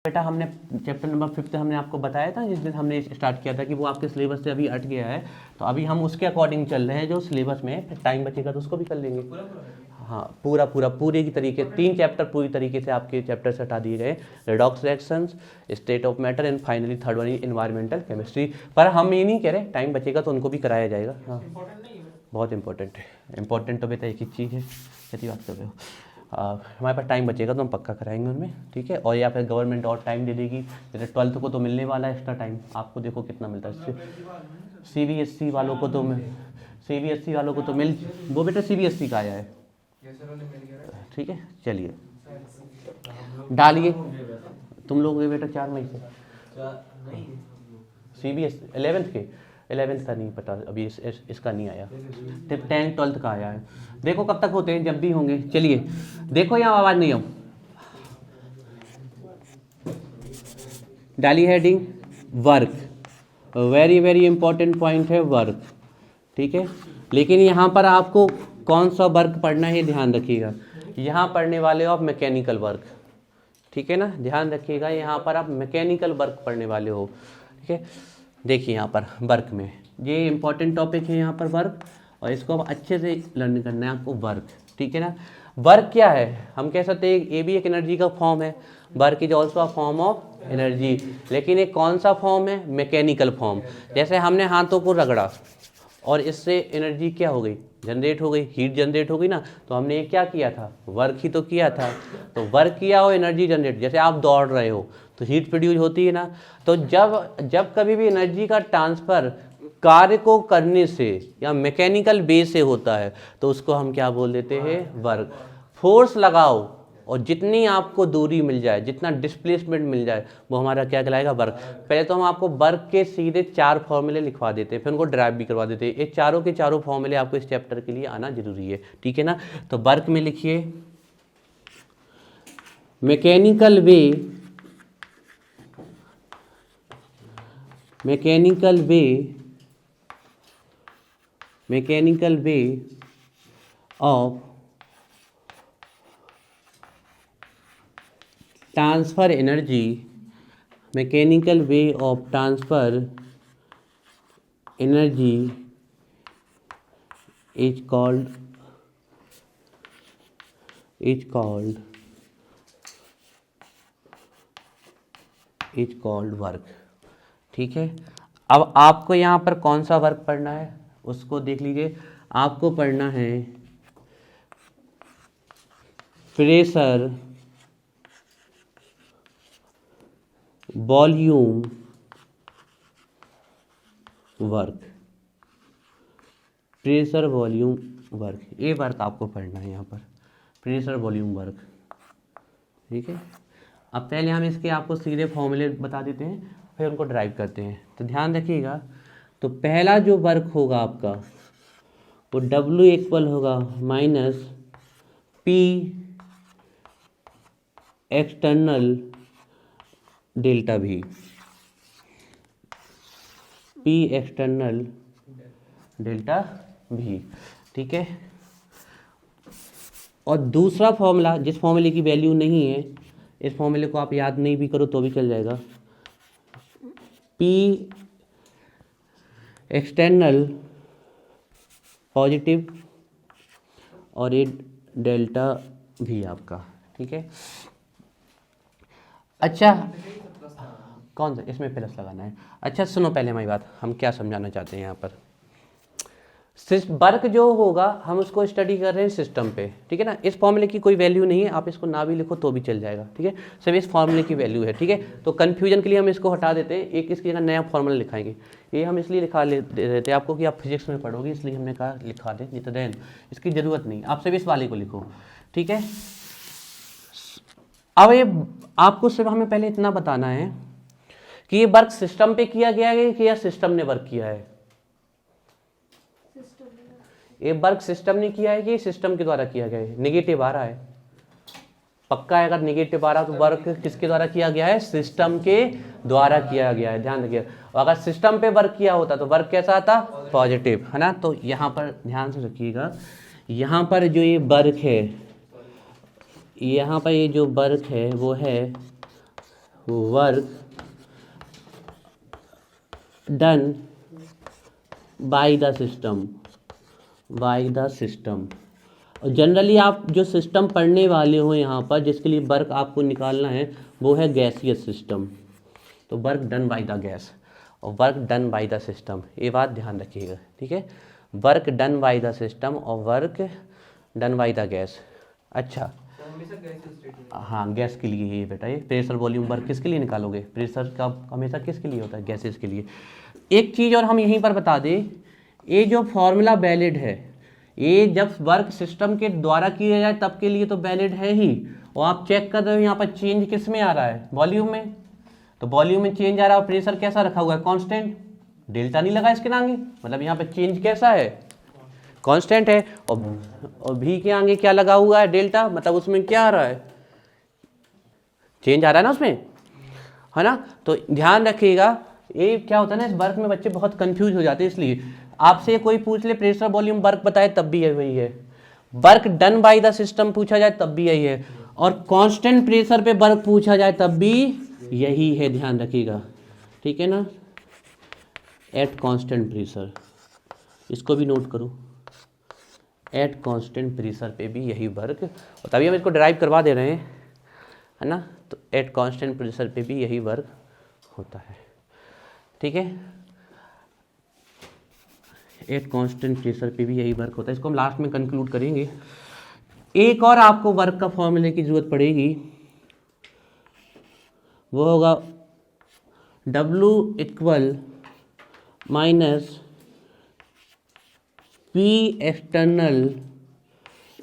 बेटा हमने chapter number 5 हमने आपको बताया था जिस दिन हमने स्टार्ट किया था कि वो आपके सिलेबस से अभी हट गया है, तो अभी हम उसके अकॉर्डिंग चल रहे हैं जो सिलेबस में, फिर टाइम बचेगा तो उसको भी कर लेंगे। हाँ पूरे की तरीके 3 चैप्टर पूरी तरीके से आपके चैप्टर से हटा दिए गए, redox reactions, state of matter and finally third one environmental chemistry. पर हम ये नहीं कह रहे टाइम बचेगा तो उनको भी कराया जाएगा। हाँ बहुत इंपॉर्टेंट है, इंपॉर्टेंट तो बेटा एक ही चीज़ है, यदि बात कर रहे हो हमारे पास टाइम बचेगा तो हम पक्का कराएंगे उनमें, ठीक है। और या फिर गवर्नमेंट और टाइम दे देगी, जैसे 12th को तो मिलने वाला है एक्स्ट्रा टाइम, आपको देखो कितना मिलता है। CBSE वालों को तो CBSE वालों को तो मिल, वो बेटा CBSE का आया है, ठीक है। चलिए डालिए, तुम लोग ये बेटा 4 मई से CBSE 11th का नहीं पता अभी, इसका नहीं आया, 10th 12th का आया है। देखो कब तक होते हैं, जब भी होंगे। चलिए देखो यहाँ आवाज़ नहीं हो, डाली heading work, very important point है वर्क, ठीक है। लेकिन यहाँ पर आपको कौन सा वर्क पढ़ना है ध्यान रखिएगा, यहाँ पढ़ने वाले हो आप मैकेनिकल वर्क, ठीक है ना, ध्यान रखिएगा, यहाँ पर आप मैकेनिकल वर्क पढ़ने वाले हो, ठीक है। देखिए यहाँ पर वर्क में ये इंपॉर्टेंट टॉपिक है यहाँ पर वर्क, और इसको अब अच्छे से लर्न करना है आपको वर्क, ठीक है ना। वर्क क्या है, हम कह सकते हैं ये भी एक एनर्जी का फॉर्म है, work is also a form of energy, लेकिन एक कौन सा फॉर्म है, मैकेनिकल फॉर्म। जैसे हमने हाथों को रगड़ा और इससे एनर्जी क्या हो गई, जनरेट हो गई, हीट जनरेट हो गई ना, तो हमने ये क्या किया था, वर्क ही तो किया था। तो वर्क किया हो एनर्जी जनरेट, जैसे आप दौड़ रहे हो तो हीट प्रोड्यूस होती है ना। तो जब कभी भी एनर्जी का ट्रांसफ़र कार्य को करने से या मैकेनिकल बेस से होता है तो उसको हम क्या बोल देते हैं, वर्क। फोर्स लगाओ और जितनी आपको दूरी मिल जाए, जितना डिस्प्लेसमेंट मिल जाए, वो हमारा क्या कहलाएगा, वर्क। पहले तो हम आपको वर्क के सीधे 4 फॉर्मूले लिखवा देते हैं, फिर उनको ड्राइव भी करवा देते हैं। ये चारों के चारों फॉर्मूले आपको इस चैप्टर के लिए आना जरूरी है, ठीक है ना। तो वर्क में लिखिए mechanical way of transfer energy, mechanical way of transfer energy is called work, ठीक है। अब आपको यहाँ पर कौन सा वर्क पढ़ना है उसको देख लीजिए। आपको पढ़ना है pressure volume work, pressure volume work, ये वर्क आपको पढ़ना है यहाँ पर, प्रेशर वॉल्यूम वर्क, ठीक है। अब पहले हम इसके आपको सीधे फॉर्मूले बता देते हैं, फिर उनको ड्राइव करते हैं। तो ध्यान रखिएगा, तो पहला जो वर्क होगा आपका वो W इक्वल होगा minus P external delta V, P external delta V, ठीक है। और दूसरा फॉर्मूला, जिस फॉर्मूले की वैल्यू नहीं है, इस फॉर्मूले को आप याद नहीं भी करो तो भी चल जाएगा, P एक्सटर्नल पॉजिटिव और ये डेल्टा V आपका, ठीक है। अच्छा कौन सा, इसमें प्लस लगाना है। अच्छा सुनो पहले हमारी बात, हम क्या समझाना चाहते हैं यहाँ पर। वर्क जो होगा हम उसको स्टडी कर रहे हैं सिस्टम पे, ठीक है ना। इस फॉर्मूले की कोई वैल्यू नहीं है, आप इसको ना भी लिखो तो भी चल जाएगा, ठीक है। सिर्फ इस फॉर्मूले की वैल्यू है, ठीक है। तो कन्फ्यूजन के लिए हम इसको हटा देते हैं, एक इसकी जगह नया फॉर्मूला लिखाएंगे। ये हम इसलिए लिखा दे देते हैं आपको कि आप फिजिक्स में पढ़ोगे, इसलिए हमने कहा लिखा दें, नहीं तो देन इसकी ज़रूरत नहीं, आप सिर्फ इस वाले को लिखो, ठीक है। अब ये आपको सिर्फ हमें पहले इतना बताना है कि ये वर्क सिस्टम पे किया गया है कि या सिस्टम ने वर्क किया है। ये वर्क सिस्टम ने किया है कि सिस्टम के द्वारा किया गया है। नेगेटिव आ रहा है, पक्का है, अगर नेगेटिव आ रहा तो वर्क किसके द्वारा किया गया है, सिस्टम के द्वारा किया गया है, ध्यान रखिए। अगर सिस्टम पे वर्क किया होता तो वर्क कैसा आता, पॉजिटिव, है ना। तो यहाँ पर ध्यान से रखिएगा, यहाँ पर जो ये वर्क है, यहाँ पर ये जो वर्क है वो है work done by the system, bye the system. और जनरली आप जो सिस्टम पढ़ने वाले हो यहाँ पर, जिसके लिए वर्क आपको निकालना है, वो है गैसियस सिस्टम। तो work done by the gas और work done by the system, ये बात ध्यान रखिएगा, ठीक है। Work done by the system और work done by the gas. अच्छा हाँ, गैस के लिए ये बेटा, ये प्रेशर वॉल्यूम वर्क किसके लिए निकालोगे? प्रेशर का हमेशा किसके लिए होता है? गैसेस के लिए। एक चीज़ और हम यहीं पर बता दें, ये जो फॉर्मूला वैलिड है, ये जब वर्क सिस्टम के द्वारा किया जाए तब के लिए तो वैलिड है ही। और आप चेक कर रहे हो यहाँ पर चेंज किस में आ रहा है? वॉल्यूम में। तो वॉल्यूम में चेंज आ रहा है, प्रेशर कैसा रखा हुआ है? कांस्टेंट, डेल्टा नहीं लगा इसके आगे, मतलब यहाँ पे चेंज कैसा है? कांस्टेंट है। और भी के आगे क्या लगा हुआ है? डेल्टा, मतलब उसमें क्या आ रहा है? चेंज आ रहा है ना उसमें, है ना। तो ध्यान रखिएगा, ये क्या होता है ना, इस वर्क में बच्चे बहुत कंफ्यूज हो जाते हैं। इसलिए आपसे कोई पूछ ले प्रेशर वॉल्यूम वर्क बताए तब भी वही है, work done by the system पूछा जाए तब भी यही है, और कांस्टेंट प्रेशर पे वर्क पूछा जाए तब भी यही है। ध्यान रखिएगा, ठीक है ना। एट कांस्टेंट प्रेशर, इसको भी नोट करो, एट कांस्टेंट प्रेशर पे भी यही वर्क, और तभी हम इसको ड्राइव करवा दे रहे हैं, है ना। तो एट कांस्टेंट प्रेशर पे भी यही वर्क होता है, ठीक है। एट कांस्टेंट प्रेशर पे भी यही वर्क होता है। इसको हम लास्ट में कंक्लूड करेंगे। एक और आपको वर्क का फॉर्मूले की जरूरत पड़ेगी, वो होगा W equal minus P external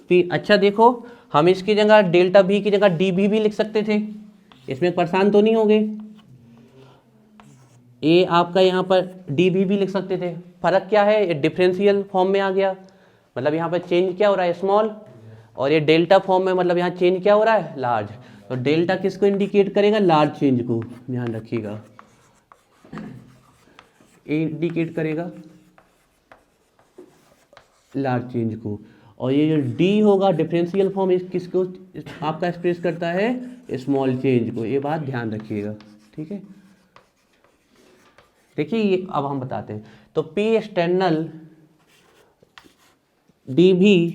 P। अच्छा देखो, हम इसकी जगह डेल्टा V की जगह DV भी लिख सकते थे, इसमें परेशान तो नहीं होंगे। ये आपका यहाँ पर DV भी लिख सकते थे। फर्क क्या है? ये डिफरेंशियल फॉर्म में आ गया, मतलब यहाँ पर चेंज क्या हो रहा है? स्मॉल। और ये डेल्टा फॉर्म में, मतलब यहाँ चेंज क्या हो रहा है? लार्ज। तो डेल्टा किसको इंडिकेट करेगा? लार्ज चेंज को, ध्यान रखिएगा, ये इंडिकेट करेगा लार्ज चेंज को। और ये जो डी होगा डिफरेंशियल फॉर्म, किसको आपका एक्सप्रेस करता है? स्मॉल चेंज को। ये बात ध्यान रखिएगा, ठीक है। देखिए ये अब हम बताते हैं। तो P एक्सटर्नल DV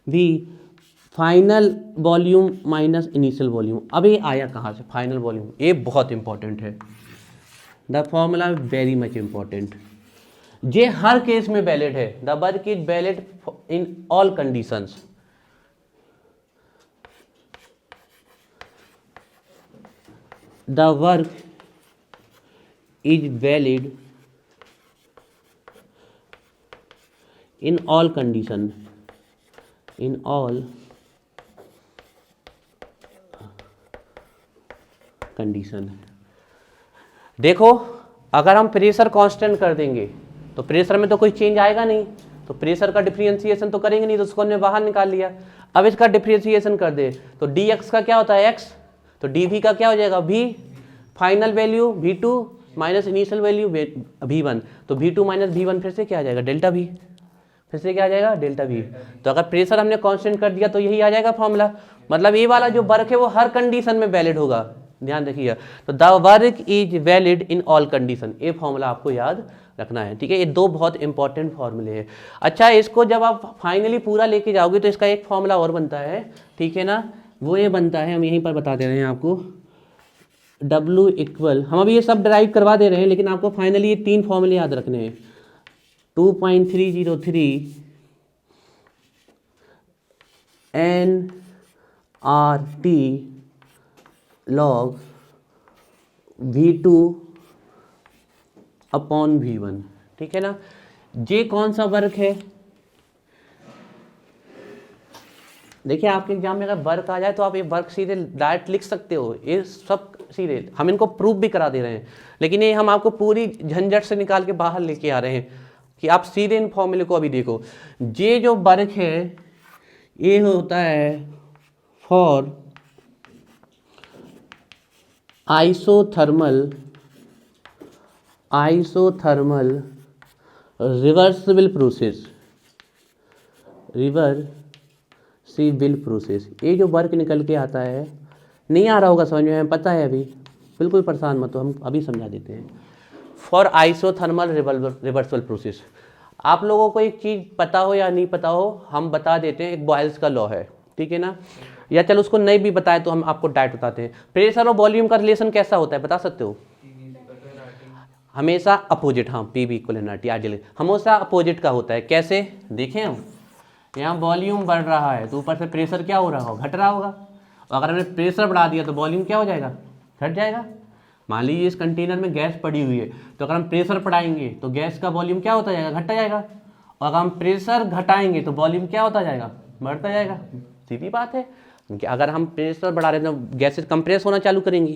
भी final volume minus initial volume. अब ये आया कहाँ से फाइनल वॉल्यूम? ये बहुत इंपॉर्टेंट है, the formula very much important. ये हर केस में वैलिड है। The work is valid in all conditions. The work is valid in all condition, in all condition. देखो, अगर हम प्रेशर कांस्टेंट कर देंगे तो प्रेशर में तो कोई चेंज आएगा नहीं, तो प्रेशर का डिफरेंशिएशन तो करेंगे नहीं, तो उसको हमने बाहर निकाल लिया। अब इसका डिफरेंशिएशन कर दे तो dx का क्या होता है? x। तो dv का क्या हो जाएगा? v। Final value v2 minus initial value v1। तो v2 माइनस v1 फिर से क्या आ जाएगा? Delta v। फिर से क्या आ जाएगा? Delta v। तो अगर प्रेशर हमने कांस्टेंट कर दिया तो यही आ जाएगा फॉर्मूला। मतलब ये वाला जो वर्क है वो हर कंडीशन में वैलिड होगा, ध्यान रखिएगा। तो the work is valid in all condition, ये फॉर्मूला आपको याद रखना है, ठीक है। ये दो बहुत इंपॉर्टेंट फॉर्मूले हैं। अच्छा, इसको जब आप फाइनली पूरा लेके जाओगे तो इसका एक फॉर्मूला और बनता है, ठीक है ना। वो ये बनता है, हम यहीं पर बता दे रहे हैं आपको, W इक्वल, हम अभी ये सब ड्राइव करवा दे रहे हैं, लेकिन आपको फाइनली ये तीन फॉर्मूले याद रखने हैं। 2.303 nRT log V2 upon V1, ठीक है ना। ये कौन सा वर्क है? देखिए आपके एग्जाम में अगर वर्क आ जाए तो आप ये वर्क सीधे डायरेक्ट लिख सकते हो, ये सब सीधे हम इनको प्रूफ भी करा दे रहे हैं, लेकिन ये हम आपको पूरी झंझट से निकाल के बाहर लेके आ रहे हैं कि आप सीधे इन फॉर्मूले को अभी देखो। ये जो वर्क है ये होता है फॉर आइसोथर्मल रिवर्सिबल प्रोसेस। ये जो वर्क निकल के आता है नहीं आ रहा होगा समझ में, हमें पता है अभी, बिल्कुल परेशान मत हो, हम अभी समझा देते हैं। फॉर आइसोथर्मल रिवर्सल प्रोसेस, आप लोगों को एक चीज़ पता हो या नहीं पता हो, हम बता देते हैं, एक बॉयल्स का लॉ है, ठीक है ना, या चलो उसको नहीं भी बताए तो हम आपको डायरेक्ट बताते हैं। प्रेशर और वॉल्यूम का रिलेशन कैसा होता है बता सकते हो? हमेशा अपोजिट, हाँ, P V equal N R T, ideal हमेशा अपोजिट का होता है। कैसे देखें हम, यहाँ वॉल्यूम बढ़ रहा है तो ऊपर से प्रेशर क्या हो रहा होगा, घट रहा होगा, और अगर हमने प्रेशर बढ़ा दिया तो वॉल्यूम क्या हो जाएगा, घट जाएगा। मान लीजिए इस कंटेनर में गैस पड़ी हुई है, तो अगर हम प्रेशर बढ़ाएंगे तो गैस का वॉल्यूम क्या होता जाएगा, घटता जाएगा, और अगर हम प्रेशर घटाएंगे तो वॉल्यूम क्या होता जाएगा, बढ़ता जाएगा। सीधी बात है, क्योंकि अगर हम प्रेशर बढ़ा रहे हैं तो गैसेज कंप्रेस होना चालू करेंगी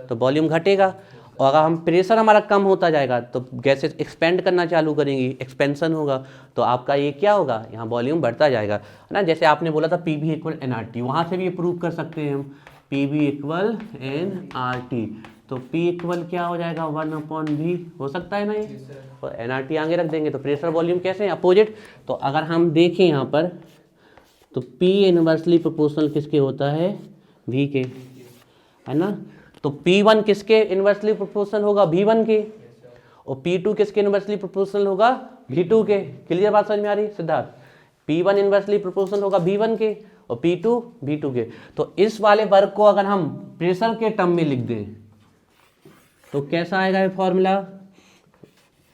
तो वॉल्यूम घटेगा, और अगर हम प्रेशर हमारा कम होता जाएगा तो गैसेज एक्सपेंड करना चालू करेंगी, एक्सपेंशन होगा, तो आपका ये क्या होगा, यहाँ वॉल्यूम बढ़ता जाएगा, है ना। जैसे आपने बोला था P V equal N R T, वहाँ से भी ये प्रूव कर सकते हैं हम, P V equal N R T, तो P इक्वल क्या हो जाएगा, 1/V हो सकता है ना ये, और एन आर टी आगे रख देंगे तो प्रेशर वॉल्यूम कैसे हैं, अपोजिट। तो अगर हम देखें यहाँ पर तो P इनवर्सली प्रोपोर्शनल किसके होता है, V के, है ना। तो P1 किसके इनवर्सली प्रोपोर्शनल होगा, V1 के, और P2 किसके इनवर्सली प्रोपोर्शनल होगा, V2 के। क्लियर बात समझ में आ रही सिद्धार्थ? P1 इनवर्सली प्रोपोर्शनल होगा V1 के और P2 V2 के। तो इस वाले वर्क को अगर हम प्रेशर के टर्म में लिख दें तो कैसा आएगा ये formula,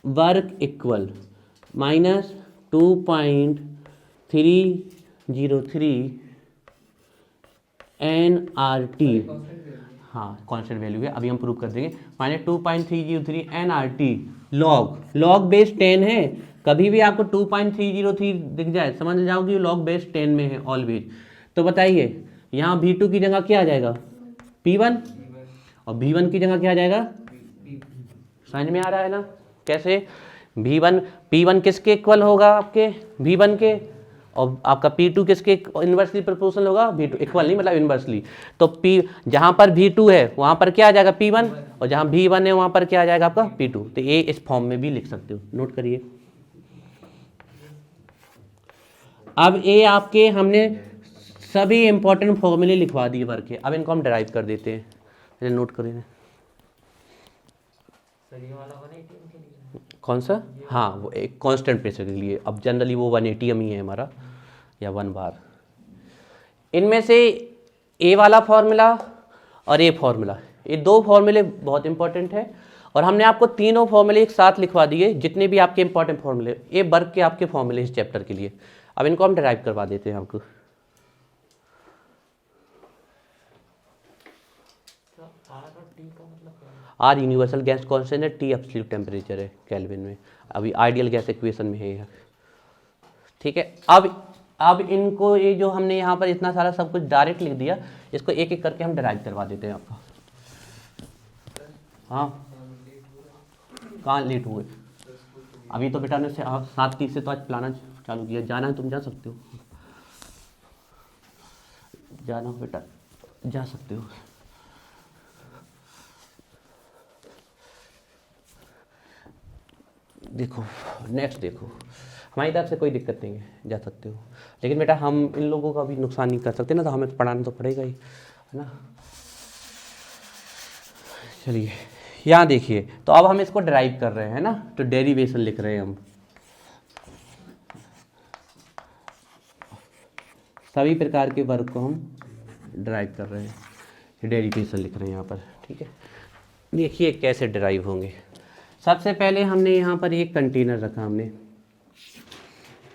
work equal minus 2.303 NRT, हाँ कांस्टेंट वैल्यू है, अभी हम प्रूव कर देंगे, माइनस 2.303 NRT लॉग बेस 10 है। कभी भी आपको 2.303 दिख जाए समझ जाओगे लॉग बेस 10 में है ऑलवेज। तो बताइए यहाँ V2 की जगह क्या आ जाएगा, P1, और V1 की जगह क्या आ जाएगा, समझ में आ रहा है ना कैसे। P1 किसके इक्वल होगा, आपके V1 के, और आपका P2 किसके इन्वर्सली प्रोपोर्शनल होगा, V2 इक्वल नहीं मतलब इन्वर्सली। तो P जहाँ पर V2 है वहाँ पर क्या आ जाएगा P1, और जहाँ V1 है वहाँ पर क्या आ जाएगा आपका P2। तो ये इस फॉर्म में भी लिख सकते हो, नोट करिए। अब ये आपके हमने सभी इंपॉर्टेंट फॉर्मूले लिखवा दिए वर्क के, अब इनको हम डिराइव कर देते हैं, नोट करिए। कौन सा, हाँ वो एक कांस्टेंट प्रेशर के लिए, अब जनरली वो 1 ATM ही है हमारा, या 1 बार। इनमें से ए वाला फॉर्मूला और ए फॉर्मूला, ये दो फॉर्मूले बहुत इंपॉर्टेंट है, और हमने आपको तीनों फॉर्मूले एक साथ लिखवा दिए, जितने भी आपके इंपॉर्टेंट फॉर्मूले, ये वर्क के आपके फॉर्मूले इस चैप्टर के लिए। अब इनको हम डिराइव करवा देते हैं आपको। आर यूनिवर्सल गैस कांस्टेंट है, टी एब्सोल्यूट टेम्परेचर है केल्विन में, अभी आइडियल गैस इक्वेशन में है, ठीक है। अब इनको ये जो हमने यहाँ पर इतना सारा सब कुछ डायरेक्ट लिख दिया, इसको एक एक करके हम डिराइव करवा देते हैं आपका। हाँ कहाँ लेट हुए, अभी तो बेटा ने 7:30 से तो आज प्लाना चालू किया, जाना है तुम जा सकते हो, जाना हो बेटा जा सकते हो। देखो नेक्स्ट देखो, हमारी तरफ से कोई दिक्कत नहीं है, जा सकते हो, लेकिन बेटा हम इन लोगों का भी नुकसान नहीं कर सकते ना, तो हमें पढ़ाना तो पड़ेगा ही, है ना। चलिए यहाँ देखिए, तो अब हम इसको ड्राइव कर रहे हैं ना, तो डेरिवेशन लिख रहे हैं हम, सभी प्रकार के वर्क को हम ड्राइव कर रहे हैं, डेरिवेशन लिख रहे हैं यहाँ पर, ठीक है। देखिए कैसे ड्राइव होंगे। सबसे पहले हमने यहाँ पर एक कंटेनर रखा हमने,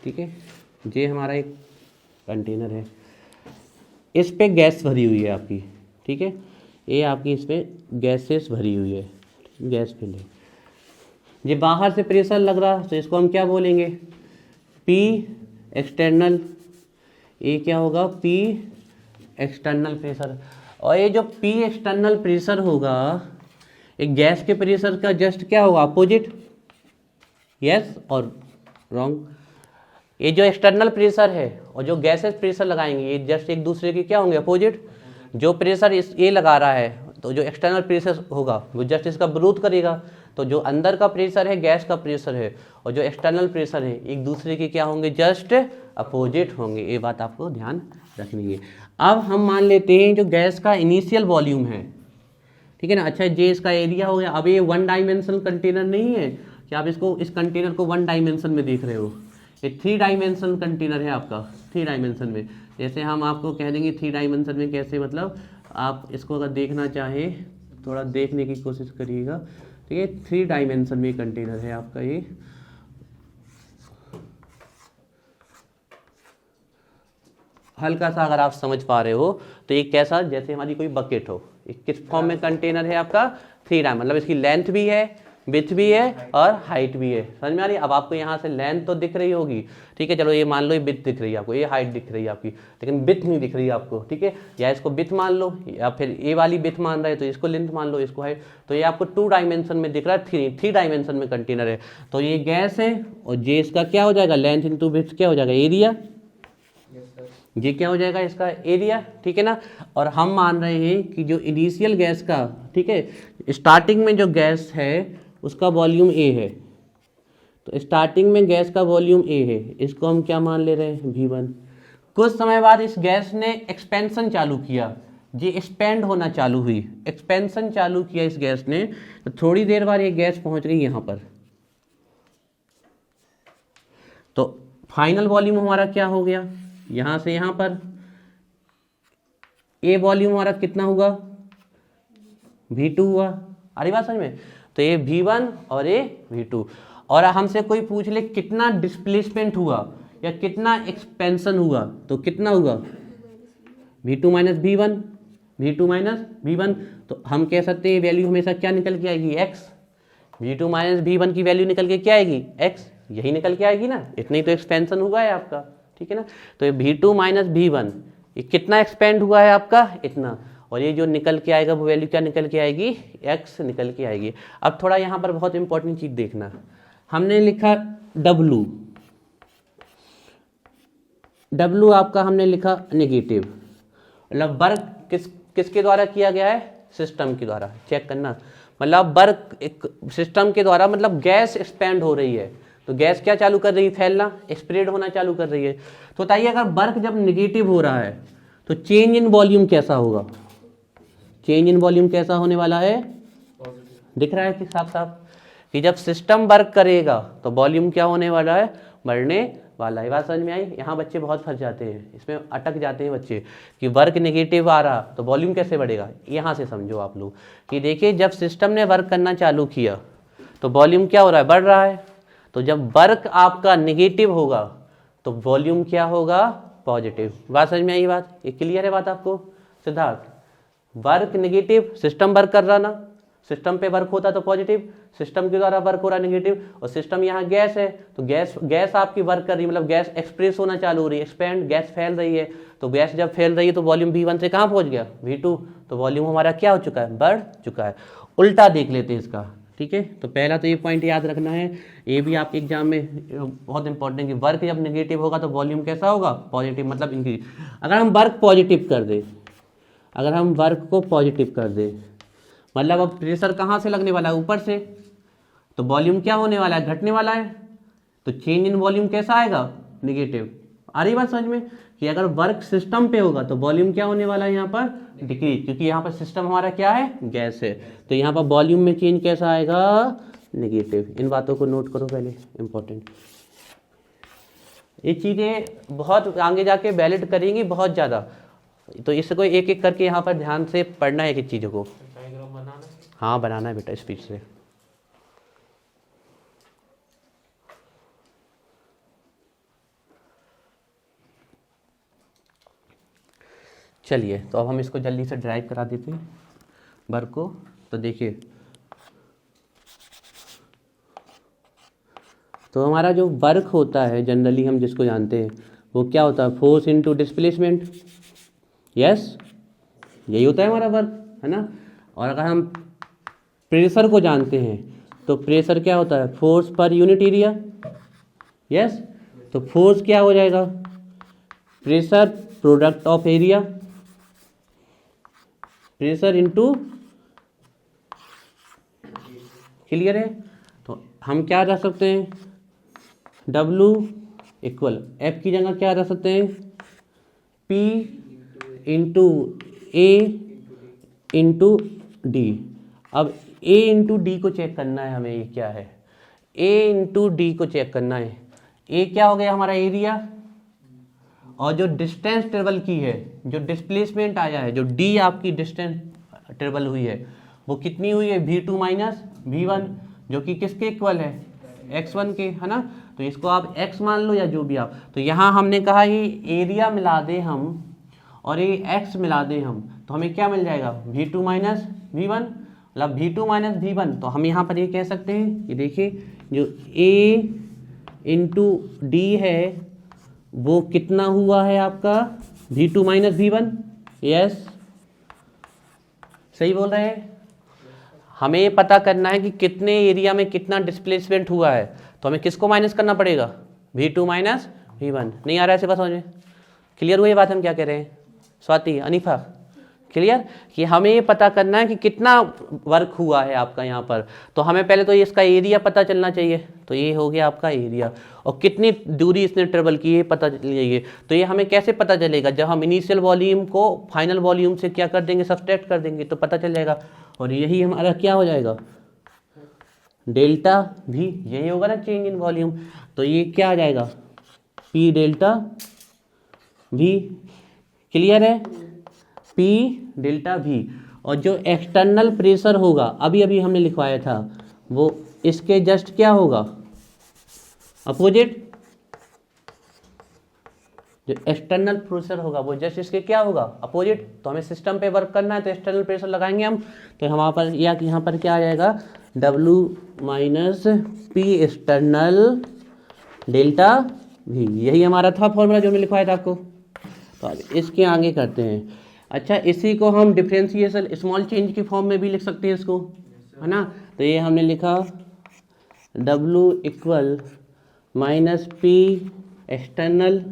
ठीक है, ये हमारा एक कंटेनर है, इस पे गैस भरी हुई है आपकी, ठीक है, ये आपकी इस पे गैसेस भरी हुई है, गैस फिल है। ये बाहर से प्रेशर लग रहा तो इसको हम क्या बोलेंगे, P एक्सटर्नल, ये क्या होगा P एक्सटर्नल प्रेशर। और ये जो P एक्सटर्नल प्रेशर होगा एक गैस के प्रेशर का जस्ट क्या होगा, अपोजिट, यस और रॉन्ग। ये जो एक्सटर्नल प्रेशर है और जो गैसेस प्रेशर लगाएंगे ये जस्ट एक दूसरे के क्या होंगे, अपोजिट। जो प्रेशर ये लगा रहा है तो जो एक्सटर्नल प्रेशर होगा वो जस्ट इसका विरोध करेगा, तो जो अंदर का प्रेशर है गैस का प्रेशर है और जो एक्सटर्नल प्रेशर है एक दूसरे के क्या होंगे, जस्ट अपोजिट होंगे। ये बात आपको ध्यान रखनी है। अब हम मान लेते हैं जो गैस का इनिशियल वॉल्यूम है, ठीक है ना। अच्छा, जे इसका एरिया हो गया। अब ये वन डायमेंशनल कंटेनर नहीं है कि आप इसको इस कंटेनर को वन डायमेंशन में देख रहे हो, ये थ्री डायमेंशनल कंटेनर है आपका, थ्री डायमेंशन में। जैसे हम आपको कह देंगे थ्री डायमेंशन में कैसे, मतलब आप इसको अगर देखना चाहें थोड़ा देखने की कोशिश करिएगा, ठीक है। थ्री डायमेंशन में कंटेनर है आपका ये, हल्का सा अगर आप समझ पा रहे हो तो ये कैसा, जैसे हमारी कोई बकेट हो, किस फॉर्म में कंटेनर है आपका, थ्री डायमेंशन, मतलब इसकी लेंथ भी है, विड्थ भी है और हाइट भी है। समझ में आ रही है। अब आपको यहाँ से लेंथ तो दिख रही होगी, ठीक है, चलो ये मान लो ये विड्थ दिख रही है आपको, ये हाइट दिख रही है आपकी, लेकिन विड्थ नहीं दिख रही है आपको, ठीक है। या इसको विड्थ मान लो या फिर ये वाली विड्थ मान रहे हैं तो इसको लेंथ मान लो, इसको हाइट। तो ये आपको टू डायमेंशन में दिख रहा है, थ्री डायमेंशन में कंटेनर है। तो ये गैस है और जे इसका क्या हो जाएगा, लेंथ इंटू विड्थ क्या हो जाएगा, एरिया। ये क्या हो जाएगा इसका एरिया, ठीक है ना। और हम मान रहे हैं कि जो इनिशियल गैस का, ठीक है, स्टार्टिंग में जो गैस है उसका वॉल्यूम ए है, तो स्टार्टिंग में गैस का वॉल्यूम ए है, इसको हम क्या मान ले रहे हैं, V1। कुछ समय बाद इस गैस ने एक्सपेंशन चालू किया, ये एक्सपेंड होना चालू हुई, एक्सपेंशन चालू किया इस गैस ने, तो थोड़ी देर बाद ये गैस पहुंच गई यहाँ पर। तो फाइनल वॉल्यूम हमारा क्या हो गया, यहाँ से यहाँ पर ए वॉल्यूम हमारा कितना हुआ, V2 हुआ। अरे बात समझ में। तो ये V1 और ये V2। और हमसे कोई पूछ ले कितना डिस्प्लेसमेंट हुआ या कितना एक्सपेंशन हुआ, तो कितना हुआ, V2 minus V1, V2 minus V1। तो हम कह सकते हैं वैल्यू हमेशा क्या निकल के आएगी, x। V2 माइनस V1 की वैल्यू निकल के क्या आएगी, x, यही निकल के आएगी ना, इतना ही तो एक्सपेंशन हुआ है आपका, ठीक है ना। तो ये V2 माइनस V1 ये कितना एक्सपेंड हुआ है आपका, इतना। और ये जो निकल के आएगा वो वैल्यू क्या निकल के आएगी, x निकल के आएगी। अब थोड़ा यहाँ पर बहुत इंपॉर्टेंट चीज देखना, हमने लिखा W, W आपका हमने लिखा नेगेटिव, मतलब वर्क किसके द्वारा किया गया है, सिस्टम के द्वारा। चेक करना, मतलब वर्क एक सिस्टम के द्वारा, मतलब गैस एक्सपेंड हो रही है, तो गैस क्या चालू कर रही है, फैलना, स्प्रेड होना चालू कर रही है। तो बताइए अगर वर्क जब नेगेटिव हो रहा है तो चेंज इन वॉल्यूम कैसा होगा, चेंज इन वॉल्यूम कैसा होने वाला है, दिख रहा है कि साफ साफ कि जब सिस्टम वर्क करेगा तो वॉल्यूम क्या होने वाला है, बढ़ने वाला है। बात समझ में आई। यहाँ बच्चे बहुत फंस जाते हैं, इसमें अटक जाते हैं बच्चे कि वर्क नेगेटिव आ रहा तो वॉल्यूम कैसे बढ़ेगा। यहाँ से समझो आप लोग कि देखिए जब सिस्टम ने वर्क करना चालू किया तो वॉल्यूम क्या हो रहा है, बढ़ रहा है। तो जब वर्क आपका नेगेटिव होगा तो वॉल्यूम क्या होगा, पॉजिटिव। बात समझ में आई बात, ये क्लियर है बात आपको Siddharth. Work negative, system work कर रहा ना, सिस्टम पे वर्क होता तो पॉजिटिव, सिस्टम के द्वारा वर्क हो रहा नेगेटिव। और सिस्टम यहाँ गैस है तो गैस आपकी वर्क कर रही है, मतलब गैस एक्सप्रेस होना चालू हो रही है, एक्सपेंड, गैस फैल रही है। तो गैस जब फैल रही है तो वॉल्यूम V1 से कहाँ पहुँच गया, V2। तो वॉल्यूम हमारा क्या हो चुका है, बढ़ चुका है। उल्टा देख लेते हैं इसका, ठीक है। तो पहला तो ये पॉइंट याद रखना है, ये भी आपके एग्जाम में बहुत इंपॉर्टेंट है कि वर्क जब नेगेटिव होगा तो वॉल्यूम कैसा होगा, पॉजिटिव, मतलब इंक्रीज। अगर हम वर्क पॉजिटिव कर दें, अगर हम वर्क को पॉजिटिव कर दें, मतलब अब प्रेशर कहाँ से लगने वाला है, ऊपर से, तो वॉल्यूम क्या होने वाला है, घटने वाला है। तो चेंज इन वॉल्यूम कैसा आएगा, नेगेटिव। आ रही बात समझ में कि अगर वर्क सिस्टम पे होगा तो वॉल्यूम क्या होने वाला है यहाँ पर, डिक्रीज, क्योंकि यहाँ पर सिस्टम हमारा क्या है, गैस है। तो यहाँ पर वॉल्यूम में चेंज कैसा आएगा, नेगेटिव। इन बातों को नोट करो पहले, इंपॉर्टेंट। ये चीज़ें बहुत आगे जाके वैलिड करेंगी बहुत ज़्यादा, तो इसको एक एक करके यहाँ पर ध्यान से पढ़ना है एक एक चीज़ों को। हाँ बनाना है बेटा स्पीड से। चलिए तो अब हम इसको जल्दी से ड्राइव करा देते हैं वर्क को। तो देखिए, तो हमारा जो वर्क होता है जनरली हम जिसको जानते हैं वो क्या होता है, फोर्स इनटू डिस्प्लेसमेंट। यस, यही होता है हमारा वर्क, है ना। और अगर हम प्रेशर को जानते हैं तो प्रेशर क्या होता है, force per unit area. Yes, तो फोर्स क्या हो जाएगा, pressure product of area, pressure into clear है? तो हम क्या रख सकते हैं, W इक्वल F की जगह क्या रख सकते हैं, P into A into D. अब A इंटू डी को चेक करना है हमें, ये क्या है, A इंटू डी को चेक करना है। A क्या हो गया हमारा एरिया, और जो डिस्टेंस ट्रेवल की है, जो डिस्प्लेसमेंट आया है, जो D आपकी डिस्टेंस ट्रेवल हुई है वो कितनी हुई है, V2 माइनस V1, जो कि किसके इक्वल है, x1 के, है ना। तो इसको आप x मान लो या जो भी आप, तो यहाँ हमने कहा ये एरिया मिला दे हम और ये x मिला दे हम, तो हमें क्या मिल जाएगा, V2 माइनस V1, मतलब V2 माइनस V1। तो हम यहाँ पर ये कह सकते हैं, ये देखिए जो A इंटू डी है वो कितना हुआ है आपका, V2 माइनस V1। यस, सही बोल रहे हैं। हमें ये पता करना है कि कितने एरिया में कितना डिस्प्लेसमेंट हुआ है, तो हमें किसको माइनस करना पड़ेगा, V2 माइनस V1। नहीं आ रहा है ऐसे, बस समझे, क्लियर हुई बात हम क्या कह रहे हैं, स्वाति, अनीफा, क्लियर, कि हमें ये पता करना है कि कितना वर्क हुआ है आपका यहाँ पर। तो हमें पहले तो इसका एरिया पता चलना चाहिए, तो ये हो गया आपका एरिया, और कितनी दूरी इसने ट्रेवल की है पता चाहिए। तो ये हमें कैसे पता चलेगा, जब हम इनिशियल वॉल्यूम को फाइनल वॉल्यूम से क्या कर देंगे, सब्सट्रैक्ट कर देंगे, तो पता चल जाएगा। और यही हमारा क्या हो जाएगा, डेल्टा भी, यही होगा ना चेंज इन वॉल्यूम। तो ये क्या आ जाएगा, P डेल्टा V, क्लियर है, P डेल्टा V। और जो एक्सटर्नल प्रेशर होगा, अभी अभी हमने लिखवाया था, वो इसके जस्ट क्या होगा, अपोजिट। जो एक्सटर्नल प्रेशर होगा वो जस्ट इसके क्या होगा, अपोजिट। तो हमें सिस्टम पे वर्क करना है तो एक्सटर्नल प्रेशर लगाएंगे हम, तो हमारे पर या यहाँ पर क्या आ जाएगा, W minus P external delta V। यही हमारा था फॉर्मूला जो हमने लिखवाया था आपको। तो अब इसके आगे करते हैं। अच्छा, इसी को हम डिफरेंशिएशन स्मॉल चेंज की फॉर्म में भी लिख सकते हैं इसको, है ना। तो ये हमने लिखा W equal minus P external,